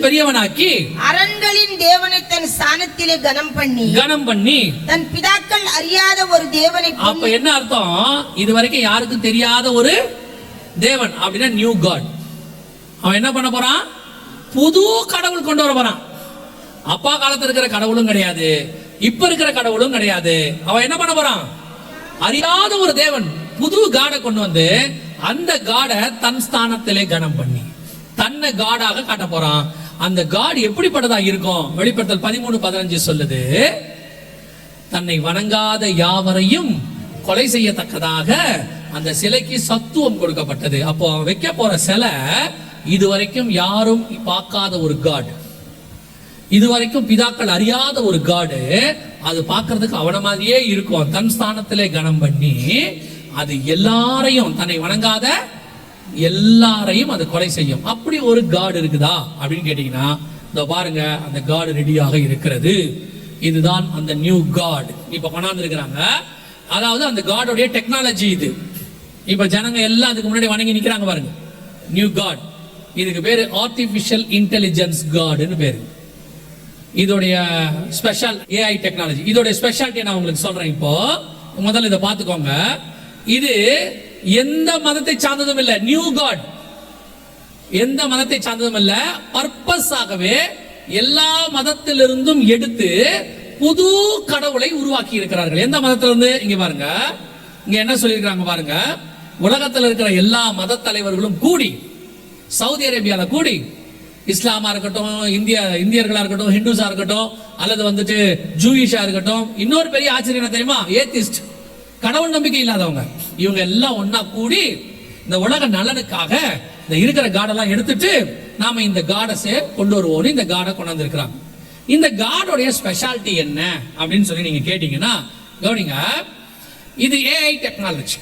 பெரியவனாக்கி அரண்களின் தேவனை தன் ஸ்தானத்திலே கனம் பண்ணி தன் பிதாக்கள் அறியாத ஒரு தேவனை. அப்ப என்ன அர்த்தம்? இதுவரைக்கும் யாருக்கும் தெரியாத ஒரு தேவன் அப்படின்னா நியூ காட். அவன் என்ன பண்ண போறான்? புது கடவுள் கொண்டு வர போறான். அப்பா காலத்துல இருக்கிற கடவுளும் கிடையாது, இப்ப இருக்கிற கடவுளும் கிடையாது. அவன் என்ன பண்ண போறான்? அறியாத ஒரு தேவன், புது காடை கொண்டு வந்து அந்த காடை தன் ஸ்தானத்திலே கனம் பண்ணி தன்னை காடாக காட்ட போறான். அந்த காட் எப்படிப்பட்டதா இருக்கும்? வெளிப்படுத்தல் 13:15 சொல்லுது, தன்னை வணங்காத யாவரையும் கொலை செய்யத்தக்கதாக அந்த சிலைக்கு சத்துவம் கொடுக்கப்பட்டது. அப்போ வைக்க போற சிலை இதுவரைக்கும் யாரும் பார்க்காத ஒரு காட், இதுவரைக்கும் பிதாக்கள் அறியாத ஒரு காடு. அது பார்க்கறதுக்கு அவன மாதிரியே இருக்கும். தன் ஸ்தானத்திலே கனம் பண்ணி அது எல்லாரையும், தன்னை வணங்காத எல்லாரையும் அது கொலை செய்யும். அப்படி ஒரு காட் இருக்குதா அப்படின்னு கேட்டீங்கன்னா, இந்த பாருங்க, அந்த காட் ரெடியாக இருக்கிறது. இதுதான் அந்த நியூ காட் இப்ப கொண்டாந்து இருக்கிறாங்க. அதாவது அந்த காடோடைய டெக்னாலஜி இது. இப்ப ஜனங்க எல்லாம் அதுக்கு முன்னாடி வணங்கி நிக்கிறாங்க பாருங்க, நியூ காட். இதுக்கு பேரு ஆர்டிபிஷியல் இன்டெலிஜென்ஸ் காட்னு பேரு. இதோடைய ஸ்பெஷல் ஏஐ டெக்னாலஜி. இதோடைய ஸ்பெஷாலிட்டி நான் உங்களுக்கு சொல்றேன். இப்போ முதல்ல இதை பார்த்துக்கோங்க. இது எந்த மதத்தை சார்ந்ததும் இல்ல. நியூ காட் எந்த மதத்தை சார்ந்ததும் இல்ல. பர்பஸ் ஆகவே எல்லா மதத்திலிருந்தும் எடுத்து புது கடவுளை உருவாக்கி இருக்கிறார்கள். எந்த மதத்திலிருந்து? இங்க பாருங்க, இங்க என்ன சொல்லியிருக்காங்க பாருங்க. உலகத்தில் இருக்கிற எல்லா மத தலைவர்களும் கூடி, சவுதி அரேபியால கூடி, இஸ்லாமா இருக்கட்டும், இந்தியர்களா இருக்கட்டும், ஹிந்துஸா இருக்கட்டும், அல்லது வந்துட்டு ஜூயிஷா இருக்கட்டும், இன்னொரு பெரிய ஆச்சரியம் தெரியுமா? ஏத்திஸ்ட், கடவுள் நம்பிக்கை இல்லாதவங்க, இவங்க எல்லாம் ஒன்னா கூடி இந்த உலக நலனுக்காக இந்த இருக்கிற காடெல்லாம் எடுத்துட்டு நாம இந்த காடஸை கொண்டு வருவோம். இந்த காடை கொண்டாந்து இருக்கிறாங்க. இந்த காடோடைய ஸ்பெஷாலிட்டி என்ன அப்படின்னு சொல்லி நீங்க கேட்டீங்கன்னா, கவனிங்க, இது ஏஐ டெக்னாலஜி.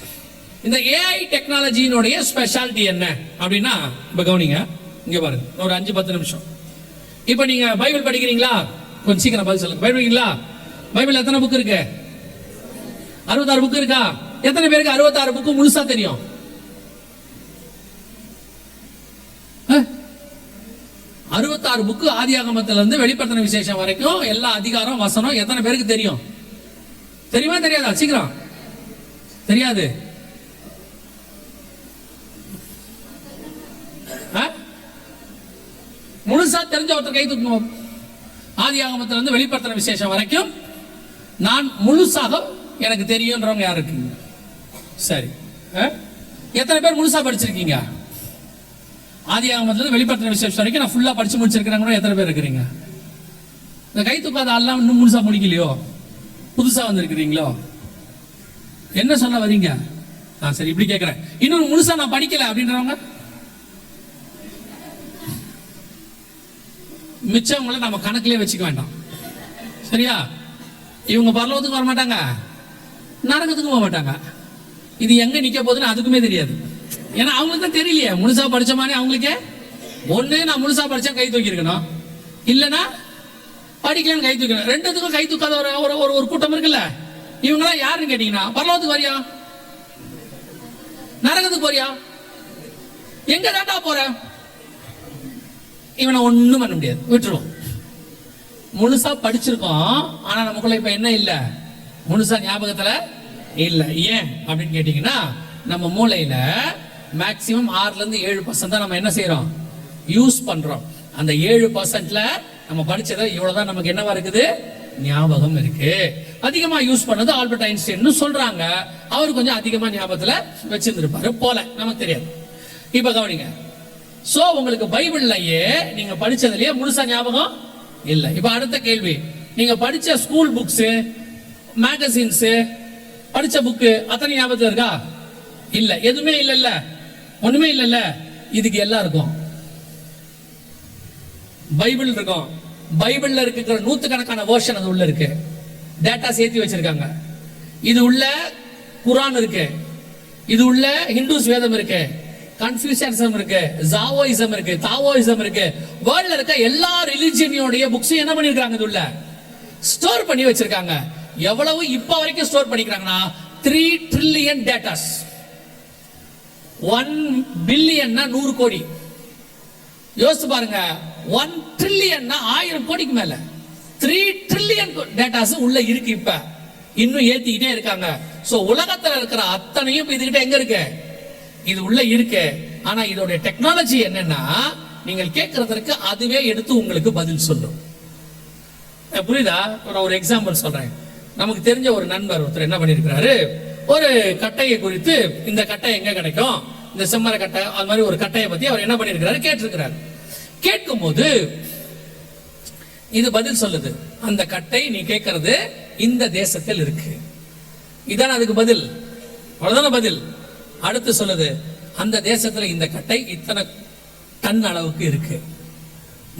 இந்த ஏஐ டெக்னாலஜியினுடைய ஸ்பெஷாலிட்டி என்ன அப்படின்னா, இப்ப கவனிங்க, இங்க பாருங்க, ஒரு 5-10 நிமிஷம். இப்ப நீங்க பைபிள் படிக்கிறீங்களா? கொஞ்சம் சீக்கிரம் பதில் சொல்லுங்க. பைபிள் படிக்கிறீங்களா? பைபிள் எத்தனை புக் இருக்கு? 66 புக் இருக்கா? எத்தனை பேருக்கு 66 புக்கு முழுசா தெரியும்? 66 புக்கு ஆதியாகமத்துல இருந்து வெளிப்படுத்தின விசேஷம் வரைக்கும் எல்லா அதிகாரம் வசனம் எத்தனை பேருக்கு தெரியும்? தெரியுமா தெரியாதா? சீக்கிரம். தெரியாது. முழுசா தெரிஞ்ச ஒருத்தர் கை தூக்கணும். ஆதியாகமத்துல இருந்து வெளிப்படுத்தின விசேஷம் வரைக்கும் நான் முழுசாக எனக்கு தெரியும்ன்றவங்க யாரு இருக்கீங்க? சரி, எத்தனை பேர் முழுசா படிச்சிருக்கீங்க? ஆதியாகமத்துல வெளிப்படுத்தின விசேஷம் வரைக்கும் நான் ஃபுல்லா படிச்சு முடிச்சிருக்கிறேன். எத்தனை பேர் இருக்கிறீங்க? இந்த கை தூக்காத ஆள்லாம் இன்னும் முழுசா முடிக்கலையோ? புதுசா வந்திருக்கிறீங்களோ? என்ன சொல்ல வரீங்க? சரி, இப்படி கேட்கிறேன். இன்னும் முழுசா நான் படிக்கல அப்படின்றவங்க, மிச்சவங்களை நம்ம கணக்கிலே வச்சுக்க வேண்டாம். சரியா? இவங்க பரலோகத்துக்கு வர மாட்டாங்க, நரகத்துக்கும் போக மாட்டாங்க. இது எங்க நிக்க போகுதுன்னு அதுக்குமே தெரியாது. ஏன்னா அவங்களுக்கு தான் தெரியலையே. முழுசா படிச்ச மாதிரி அவங்களுக்கே ஒண்ணு நான் முழுசா படிச்சா கை தூக்கி இருக்கணும், இல்லைன்னா படிக்கலன்னு கை தூக்கணும். ரெண்டுத்துக்கும் கை தூக்காத ஒரு கூட்டம் இருக்குல்ல. இவங்கெல்லாம் யாருன்னு கேட்டீங்கன்னா, பரலோகத்துக்கு வரியா, நரகத்துக்கு போறியா, எங்க தாண்டா போற? இவனை ஒண்ணும் பண்ண முடியாது, விட்டுருவோம். முழுசா படிச்சிருக்கோம், ஆனா நமக்குள்ள இப்ப என்ன இல்ல? முழுசா ஞாபகத்துல இல்ல. ஏன் அப்படின்னு கேட்டீங்கன்னா, நம்ம மூளையில மேக்சிமம் 6-7% தான் நம்ம என்ன செய்யறோம்? யூஸ் பண்றோம். அந்த 7%ல நம்ம படிச்சதை இவ்வளவுதான் நமக்கு என்னவா இருக்குது? ஞாபகம் இருக்கு. அதிகமா யூஸ் பண்ணது ஆல்பர்ட் ஐன்ஸ்டைன் சொல்றாங்க. அவர் கொஞ்சம் அதிகமா ஞாபகத்துல வச்சிருந்திருப்பாரு போல, நமக்கு தெரியாது. இப்ப கவனிங்க. சோ உங்களுக்கு பைபிள்லயே நீங்க படிச்சதுலயே முழுசா ஞாபகம் இல்ல. இப்ப அடுத்த கேள்வி, நீங்க படிச்ச ஸ்கூல் புக்ஸ், மேகசின்ஸ், படிச்ச புக்கு அத்தனை ஞாபகத்துல இருக்கா? இல்ல. எதுவுமே இல்ல, ஒண்ணுமே இல்ல. இதுக்கு எல்லாம் இருக்கும். பைபிள் இருக்கும். பைபிள்ல இருக்கிற 100கணக்கான வெர்ஷன் அது உள்ள இருக்கு. டேட்டா சேர்த்து வச்சிருக்காங்க. இது உள்ள குர்ஆன் இருக்கு, இது உள்ள ஹிந்துஸ் வேதம் இருக்கு, கன்ஃபியூஷனிசம் இருக்கு, ஜாவோயிசம் இருக்கு, தாவோயிசம் இருக்கு. வேர்ல்ட்ல இருக்க எல்லா ரிலிஜியனோட புக்ஸ் என்ன பண்ணிருக்காங்க? இது உள்ள ஸ்டோர் பண்ணி வச்சிருக்காங்க. எவ்வளவு இப்ப வரைக்கும் ஸ்டோர் பண்ணிக்கிறாங்கன்னா 3 ட்ரில்லியன் டேட்டாஸ். 1 பில்லியன்னா 100 கோடி. யோசிச்சு பாருங்க. 1 ட்ரில்லியன்னா 1000 கோடிக்கு மேல 3 ட்ரில்லியன் டேட்டாஸ் உள்ள இருக்கு. இப்ப இன்னும் ஏத்திக்கிட்டே இருக்காங்க. சோ உலகத்துல இருக்கிற அத்தனையும் இதுகிட்ட எங்க இருக்கு? இது உள்ள இருக்கு. ஆனா இதோட டெக்னாலஜி என்னன்னா, நீங்கள் கேட்கறதற்கு அதுவே எடுத்து உங்களுக்கு பதில் சொல்லும். புரியுதா? ஒரு எக்ஸாம்பிள் சொல்றேன். நமக்கு தெரிஞ்ச ஒரு நண்பர் ஒருத்தர் என்ன பண்ணிருக்கிறாரு, ஒரு கட்டையை குறித்து, இந்த கட்டை எங்க கிடைக்கும், இந்த செம்மர கட்டை, அது மாதிரி ஒரு கட்டையை பத்தி அவர் என்ன பண்ணிருக்கிறாரு, கேட்டிருக்கிறார். கேட்கும் போது இது பதில் சொல்லுது, அந்த கட்டை நீ கேட்கறது இந்த தேசத்தில் இருக்கு. இதான அதுக்கு பதில், அவ்வளவுதான பதில். அடுத்து சொல்லுது, அந்த தேசத்துல இந்த கட்டை இத்தனை டன் அளவுக்கு இருக்கு.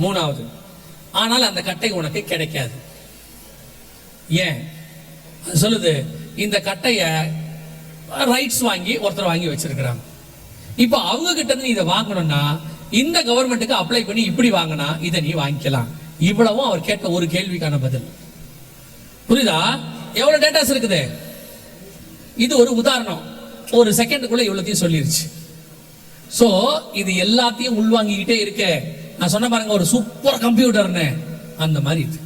மூணாவது, ஆனால் அந்த கட்டை உனக்கு கிடைக்காது. ஏன்? அது சொல்லுது, இந்த கட்டைய ரைட்ஸ் வாங்கி ஒருத்தர் வாங்கி வச்சிருக்கிறாங்க. இப்போ அவங்க கிட்ட இருந்து இதை வாங்கணும்னா இந்த கவர்மெண்ட்டுக்கு அப்ளை பண்ணி இப்படி வாங்கினா இதை நீ வாங்கிக்கலாம். இவ்வளவும் அவர் கேட்ட ஒரு கேள்விக்கான பதில். புரியுதா? எவ்வளவு டேட்டாஸ் இருக்குது? இது ஒரு உதாரணம். ஒரு செகண்டுக்குள்ள இவ்வளத்தையும் சொல்லிருச்சு. சோ இது எல்லாத்தையும் உள்வாங்கிக்கிட்டே இருக்க. நான் சொன்ன பாருங்க, ஒரு சூப்பர் கம்ப்யூட்டர்னு, அந்த மாதிரி இது.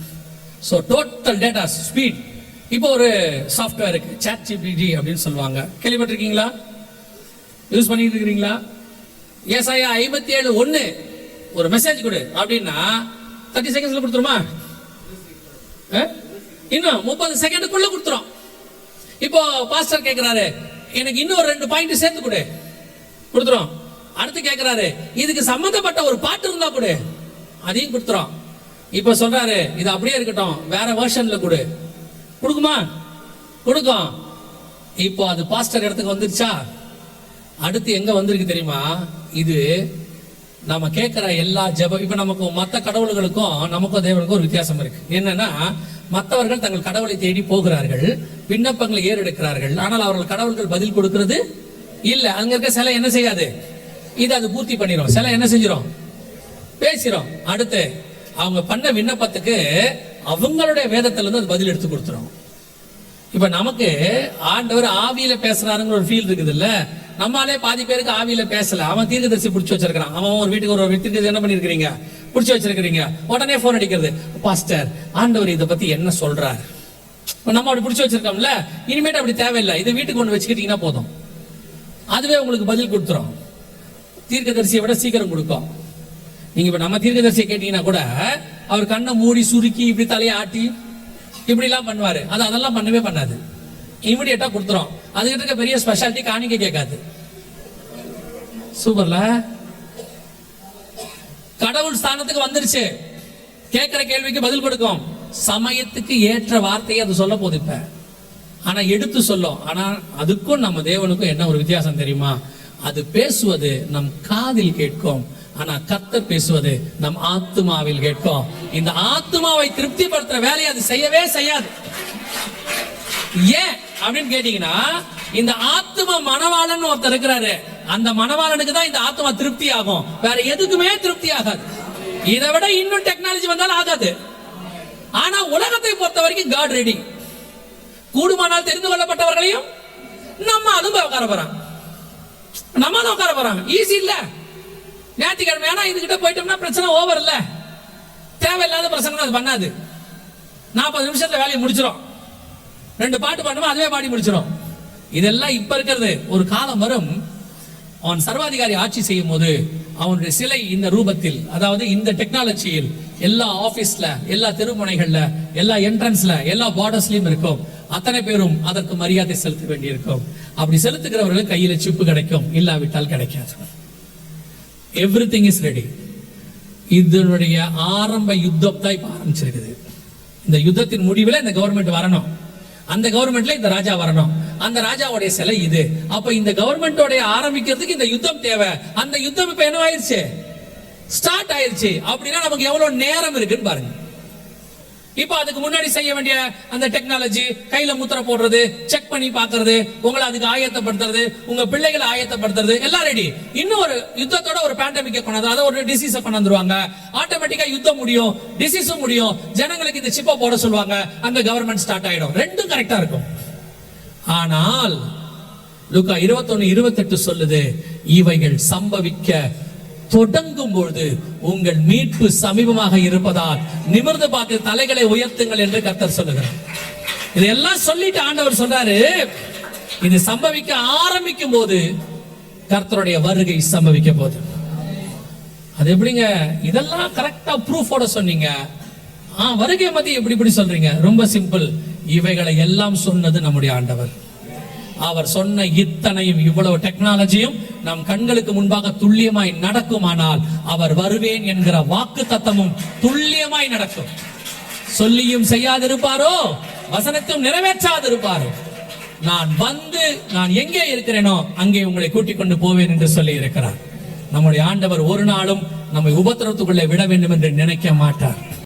So total data speed. இப்போ ஒரு சாஃப்ட்வேர் இருக்கு, ChatGPT அப்படின்னு சொல்லுவாங்க. கேள்விப்பட்டிருக்கீங்களா? யூஸ் பண்ணிட்டு இருக்கிறீங்களா? ஏசாயா 57:1 ஒரு மெசேஜ் கொடு அப்படின்னா 30 செகண்ட்ஸ்ல கொடுத்துருமா? இன்னும் 30 செகண்டுக்குள்ள கொடுத்துரும். இப்போ பாஸ்டர் கேட்கிறாரு, எனக்கு இன்னும் ஒரு 2 பாயிண்ட் சேர்த்து கொடு, கொடுத்துரும். அடுத்து கேட்கிறாரு, இதுக்கு சம்பந்தப்பட்ட ஒரு பாட்டு இருந்தா கொடு, அதையும் கொடுத்துரும். இப்ப சொல்றாரு, இது அப்படியே இருக்கட்டும், வேற வெர்ஷன்ல கொடு, கொடுக்குமா? கொடுக்கும். இப்போ அது பாஸ்டர் இடத்துக்கு வந்துருச்சா? அடுத்து எங்க வந்திருக்கு தெரியுமா? இது நம்ம கேட்கிற எல்லா ஜெபம். இப்ப நமக்கு மற்ற கடவுள்களுக்கும் நமக்கும் தேவனுக்கும் ஒரு வித்தியாசம் இருக்கு. என்னன்னா, மற்றவர்கள் தங்கள் கடவுளை தேடி போகிறார்கள், விண்ணப்பங்களை ஏறெடுக்கிறார்கள். ஆனால் அவர்கள் கடவுள்கள் பதில் கொடுக்கிறது இல்ல. அங்க இருக்க சிலை என்ன செய்யாது, இது அது பூர்த்தி பண்ணிரும். சிலை என்ன செஞ்சிரும், பேசிரும். அடுத்து அவங்க பண்ண விண்ணப்பத்துக்கு அவங்களுடைய வேதத்துல இருந்து அது பதில் எடுத்து கொடுத்துரும். இப்ப நமக்கு ஆண்டவர் ஆவியில பேசுறாருங்கிற ஒரு ஃபீல் இருக்குது இல்ல. நம்மாலே பாதி பேருக்கு ஆவியில பேசல. அவன் தீர்க்கதரிசி பிடிச்சி வச்சிருக்கான். அவன் ஒரு வீட்டுக்கு ஒரு தீர்க்கதரிசி என்ன பண்ணிருக்கீங்க, பிடிச்சி வச்சிருக்கீங்க. உடனே போன் அடிக்கிறது, பாஸ்டர் ஆண்டவர் இதை பத்தி என்ன சொல்றாரு. நம்ம அப்படி பிடிச்சி வச்சிருக்கோம்ல, இனிமேட்டு அப்படி தேவையில்லை, இதை வீட்டுக்கு ஒன்று வச்சுக்கிட்டீங்கன்னா போதும், அதுவே உங்களுக்கு பதில் கொடுத்துரும். தீர்க்கதரிசியை விட சீக்கிரம் கொடுக்கும். நீங்க இப்ப நம்ம தீர்க்கதரிசியை கேட்டீங்கன்னா கூட அவர் கண்ணை மூடி சுருக்கி இப்படி தலையை ஆட்டி இப்படி எல்லாம் பண்ணுவாரு. அதெல்லாம் பண்ணவே பண்ணாது, இமிடியேட்டா கொடுத்துரும். அதுகிட்ட இருக்க பெரிய ஸ்பெஷாலிட்டி காணிக்க கேட்காது. சூப்பர்ல, கடவுள் ஸ்தானத்துக்கு வந்துருச்சு, கேட்கிற கேள்விக்கு பதில் கொடுக்கும். சமயத்துக்கு ஏற்ற வார்த்தையை அது சொல்ல போகுது இப்ப. ஆனா எடுத்து சொல்லும். ஆனா அதுக்கும் நம்ம தேவனுக்கும் என்ன ஒரு வித்தியாசம் தெரியுமா? அது பேசுவது நம் காதில் கேட்கும், ஆனா கர்த்தர் பேசுவது நம் ஆத்துமாவில் கேட்கும். இந்த ஆத்துமாவை திருப்திப்படுத்துற வேலையை அது செய்யவே செய்யாது. ஏன் அப்படின்னு கேட்டீங்கன்னா, இந்த ஆத்துமா மணவாளன் ஒருத்தர் இருக்கிறாரு, அந்த மணவாளனுக்கு தான் இந்த ஆத்துமா திருப்தி ஆகும், வேற எதுக்குமே திருப்தி ஆகாது. இதை விட இன்னும் டெக்னாலஜி வந்தாலும் ஆகாது. ஆனா உலகத்தை பொறுத்த வரைக்கும் காட் ரெடி. கூடுமானால் தெரிந்து கொள்ளப்பட்டவர்களையும் நம்ம அதுவும் உட்கார போறான், நம்ம தான் உட்கார போறாங்க. ஈஸி இல்ல. ஞாயிற்றுக்கிழமை ஆனா இதுகிட்ட போயிட்டோம்னா பிரச்சனை ஓவர் இல்ல. தேவையில்லாத பிரச்சனை அது பண்ணாது. 40 நிமிஷத்துல வேலையை முடிச்சிடும். 2 பாட்டு பாடுமா, அதுவே பாடி முடிச்சிடும். இதெல்லாம் இப்ப இருக்கிறது. ஒரு காலம் வரும், அவன் சர்வாதிகாரி ஆட்சி செய்யும் போது அவனுடைய சிலை இந்த ரூபத்தில், அதாவது இந்த டெக்னாலஜியில் எல்லா ஆபீஸ்ல, எல்லா தெருமுனைகள்ல, எல்லா என்ட்ரன்ஸ்ல, எல்லா பார்டர்ஸ்லயும் இருக்கும். அத்தனை பேரும் அதற்கு மரியாதை செலுத்த வேண்டியிருக்கும். அப்படி செலுத்துகிறவர்களுக்கு கையில சிப்பு கிடைக்கும், இல்லாவிட்டால் கிடைக்காது. Everything is ready. இதனுடைய ஆரம்ப யுத்தம் தான் இப்ப ஆரம்பிச்சிருக்குது. இந்த யுத்தத்தின் முடிவில் இந்த கவர்மெண்ட் வரணும், அந்த கவர்மெண்ட்ல இந்த ராஜா வரணும், அந்த ராஜாவுடைய சிலை இது. அப்ப இந்த கவர்மெண்டோட ஆரம்பிக்கிறதுக்கு இந்த யுத்தம் தேவை. அந்த யுத்தம் இப்ப என்ன ஆயிருச்சு, ஸ்டார்ட் ஆயிருச்சு. அப்படின்னா நமக்கு எவ்வளவு நேரம் இருக்குன்னு பாருங்க. இப்ப அதுக்கு முன்னாடி செய்ய வேண்டிய அந்த டெக்னாலஜி, கையில முத்திரை போடுறது, செக் பண்ணி பாக்குறது, உங்களை அதுக்கு ஆயத்தப்படுத்துறது, உங்க பிள்ளைகளை ஆயத்தப்படுத்துறது, எல்லாம் ரெடி. இன்னும் ஒரு யுத்தத்தோட ஒரு பேண்டமிக் கொண்டாந்து, அதை ஒரு டிசீஸை கொண்டாந்துருவாங்க. ஆட்டோமேட்டிக்கா யுத்தம் முடியும், டிசீஸும் முடியும், ஜனங்களுக்கு இந்த சிப்பை போட சொல்லுவாங்க, அங்க கவர்மெண்ட் ஸ்டார்ட் ஆயிடும். ரெண்டும் கரெக்டா இருக்கும். ஆனால் லூக்கா 21:28 சொல்லுது, இவைகள் சம்பவிக்க தொடங்கும் பொழுது உங்கள் மீட்பு சமீபமாக இருப்பதால் நிமிர்ந்து பார்த்து தலைகளை உயர்த்துங்கள் என்று கர்த்தர் சொல்லுகிறார். இதெல்லாம் சொல்லிட்டு ஆண்டவர் சொல்றாரு, இது சம்பவிக்க ஆரம்பிக்கும் போது கர்த்தருடைய வருகை சம்பவிக்க போகுது. அது எப்படிங்க இதெல்லாம் கரெக்டா ப்ரூஃபோட சொன்னீங்க, வருகை பத்தி எப்படி சொல்றீங்க? ரொம்ப சிம்பிள். இவைகளை எல்லாம் சொன்னது நம்முடைய ஆண்டவர். அவர் சொன்ன இத்தனையும், இவ்வளவு டெக்னாலஜியும் நம் கண்களுக்கு முன்பாக துல்லியமாய் நடக்குமானால் அவர் வருவேன் என்கிற வாக்கு தத்தமும் துல்லியமாய் நடக்கும். சொல்லியும் செய்யாதிருப்பாரோ, வசனத்தையும் நிறைவேற்றாதிருப்பாரோ, நான் எங்கே இருக்கிறேனோ அங்கே உங்களை கூட்டிக் கொண்டு போவேன் என்று சொல்லி இருக்கிறார். நம்முடைய ஆண்டவர் ஒரு நாளும் நம்மை உபத்திரத்துக்குள்ளே விட வேண்டும் என்று நினைக்க மாட்டார்.